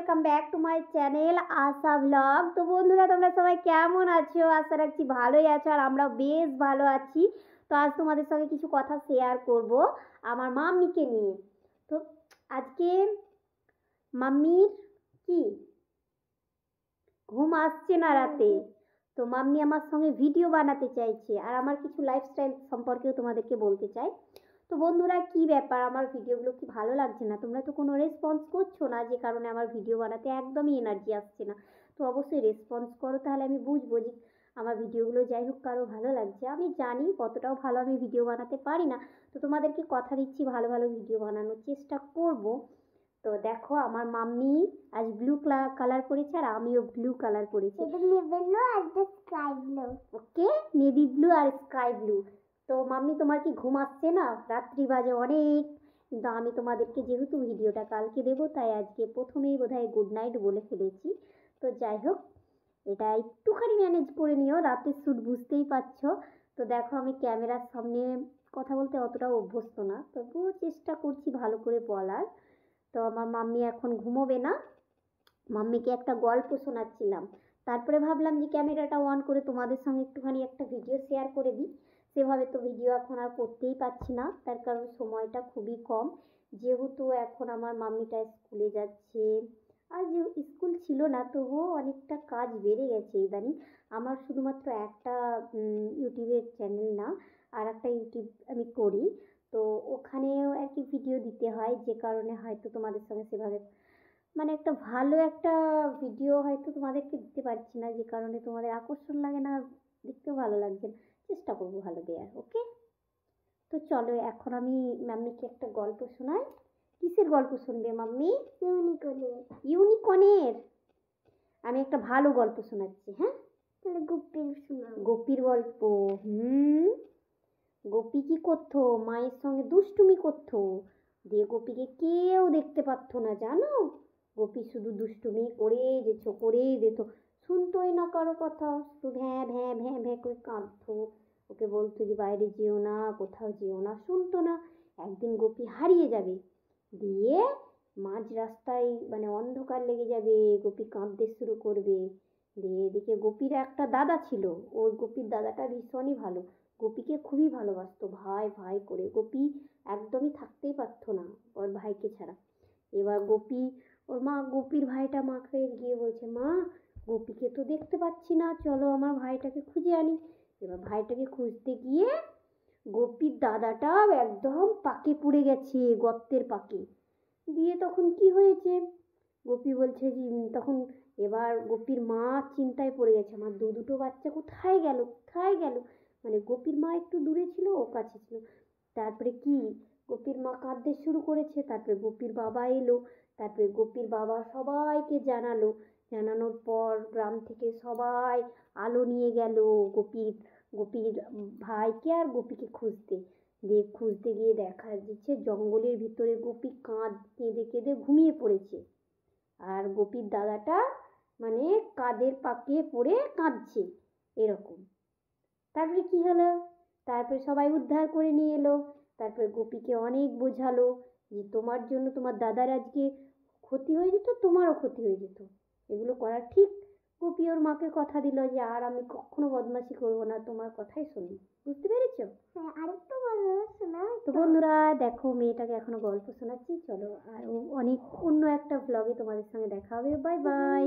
Welcome back to my channel Asha blog. তো বন্ধুরা, তোমরা সবাই কেমন আছো? আশা রাখছি ভালোই আছো, আর আমরা বেশ ভালো আছি। তো আজ তোমাদের সঙ্গে কিছু কথা শেয়ার করব আমার মাম্মিকে নিয়ে। তো আজকে মাম্মির কি ঘুম আসছে না রাতে, তো মাম্মি আমার সঙ্গে ভিডিও বানাতে চাইছে, আর আমার কিছু লাইফস্টাইল সম্পর্কেও তোমাদেরকে বলতে চাই। তো বন্ধুরা, কি ব্যাপার, আমার ভিডিওগুলো কি ভালো লাগছে না? তোমরা তো কোনো রেসপন্স করছো না, যে কারণে আমার ভিডিও বানাতে একদমই এনার্জি আসছে না। তো অবশ্যই রেসপন্স করো, তাহলে আমি বুঝবো যে আমার ভিডিওগুলো যাই হোক কারো ভালো লাগছে। আমি জানি কতটাও ভালো আমি ভিডিও বানাতে পারি না, তো তোমাদেরকে কথা দিচ্ছি ভালো ভালো ভিডিও বানানোর চেষ্টা করব। তো দেখো, আমার মাম্মি আজ ব্লু কালার পরেছে, আর আমিও ব্লু কালার পরেছি। ওকে, নেভি ব্লু আর স্কাই ব্লু। তো মাম্মি, তোমার কি ঘুম আসছে না? রাত্রি বাজে অনেক, কিন্তু আমি তোমাদেরকে যেহেতু ভিডিওটা কালকে দেবো, তাই আজকে প্রথমেই বোধহয় গুড নাইট বলে ফেলেছি। তো যাই হোক, এটা একটুখানি ম্যানেজ করে নিও, রাতের শ্যুট বুঝতেই পারছো। তো দেখো, আমি ক্যামেরার সামনে কথা বলতে অতটাও অভ্যস্ত না, তবুও চেষ্টা করছি ভালো করে বলার। তো আমার মাম্মি এখন ঘুমোবে না, মাম্মিকে একটা গল্প শোনাচ্ছিলাম। তারপরে ভাবলাম যে ক্যামেরাটা অন করে তোমাদের সঙ্গে একটুখানি একটা ভিডিও শেয়ার করে দিই। সেভাবে তো ভিডিও এখন আর করতেই পারছি না, তার কারণ সময়টা খুবই কম। যেহেতু এখন আমার মাম্মিটা স্কুলে যাচ্ছে, আর যে স্কুল ছিল না, তবুও অনেকটা কাজ বেড়ে গেছে ইদানিং। আমার শুধুমাত্র একটা ইউটিউবের চ্যানেল না, আর একটা ইউটিউব আমি করি। তো ওখানেও আর কি ভিডিও দিতে হয়, যে কারণে হয়তো তোমাদের সঙ্গে সেভাবে মানে একটা ভালো একটা ভিডিও হয়তো তোমাদেরকে দিতে পারছি না, যে কারণে তোমাদের আকর্ষণ লাগে না, দেখতেও ভালো লাগছে না। চেষ্টা করবো ভালো দেওয়ার, ওকে? তো চলো, এখন আমি মাম্মিকে একটা গল্প শোনাই। কিসের গল্প শুনবে মাম্মি? ইউনিকর্নের। ইউনিকর্নের? আমি একটা ভালো গল্প শোনাচ্ছি, হ্যাঁ? তাহলে গোপীর শোনাও। গোপীর গল্প? গোপী কি করতো? মায়ের সঙ্গে দুষ্টুমি করতো, দিয়ে গোপীকে কেউ দেখতে পারতো না, জানো? গোপী শুধু দুষ্টুমি করেই যেত, শুনতোই না কারো কথা, শুধু ভ্যাঁ ভ্যাঁ ভ্যাঁ ভ্যাঁ করে কাঁদতো। ওকে বলতো যে বাইরে যেও না, কোথাও যেও না, শুনতো না। একদিন গোপী হারিয়ে যাবে, দিয়ে মাঝ রাস্তায় মানে অন্ধকার লেগে যাবে, গোপী কাঁদতে শুরু করবে। দিয়ে এদিকে গোপীর একটা দাদা ছিল, ওই গোপীর দাদাটা ভীষণই ভালো, গোপীকে খুবই ভালোবাসতো, ভাই ভাই করে। গোপী একদমই থাকতেই পারতো না ওর ভাইকে ছাড়া। এবার গোপী, ওর মা, গোপীর ভাইটা মাকে গিয়ে বলছে, মা, গোপীকে তো দেখতে পাচ্ছি না, চলো আমার ভাইটাকে খুঁজে আনি। এবার ভাইটাকে খুঁজতে গিয়ে গোপীর দাদাটা একদম পাকে পড়ে গেছে, গর্তের পাকে। দিয়ে তখন কি হয়েছে, গোপী বলছে যে তখন এবার গোপীর মা চিন্তায় পড়ে গেছে, আমার দুটো বাচ্চা কোথায় গেল, কোথায় গেল। মানে গোপীর মা একটু দূরে ছিল, ও কাছে ছিল। তারপরে কি, গোপীর মা কাঁদতে শুরু করেছে, তারপরে গোপীর বাবা এলো, তারপরে গোপীর বাবা সবাইকে জানালো। জানানোর পর গ্রাম থেকে সবাই আলো নিয়ে গেল গোপীর গোপীর ভাইকে আর গোপীকে খুঁজতে। দিয়ে খুঁজতে গিয়ে দেখা যাচ্ছে জঙ্গলের ভিতরে গোপী কেঁদে কেঁদে ঘুমিয়ে পড়েছে, আর গোপীর দাদাটা মানে কাঁধের পাকে পড়ে কাঁদছে, এরকম। তারপরে কি হলো, তারপরে সবাই উদ্ধার করে নিয়ে এলো। তারপরে গোপীকে অনেক বোঝালো যে তোমার জন্য তোমার দাদার আজকে ক্ষতি হয়ে যেত, তোমারও ক্ষতি হয়ে যেত, এগুলো করা ঠিক। গোপী ওর মাকে কথা দিল যে আর আমি কখনো বদমাশি করবো না, তোমার কথাই শুনবো। বুঝতে পেরেছো? হ্যাঁ, আরেকটু গল্প শোনা। তো বন্ধুরা দেখো, মেয়েটাকে এখনো গল্প শোনাচ্ছি, চলো আর অনেক অন্য একটা ব্লগে তোমাদের সঙ্গে দেখা হবে। Bye bye.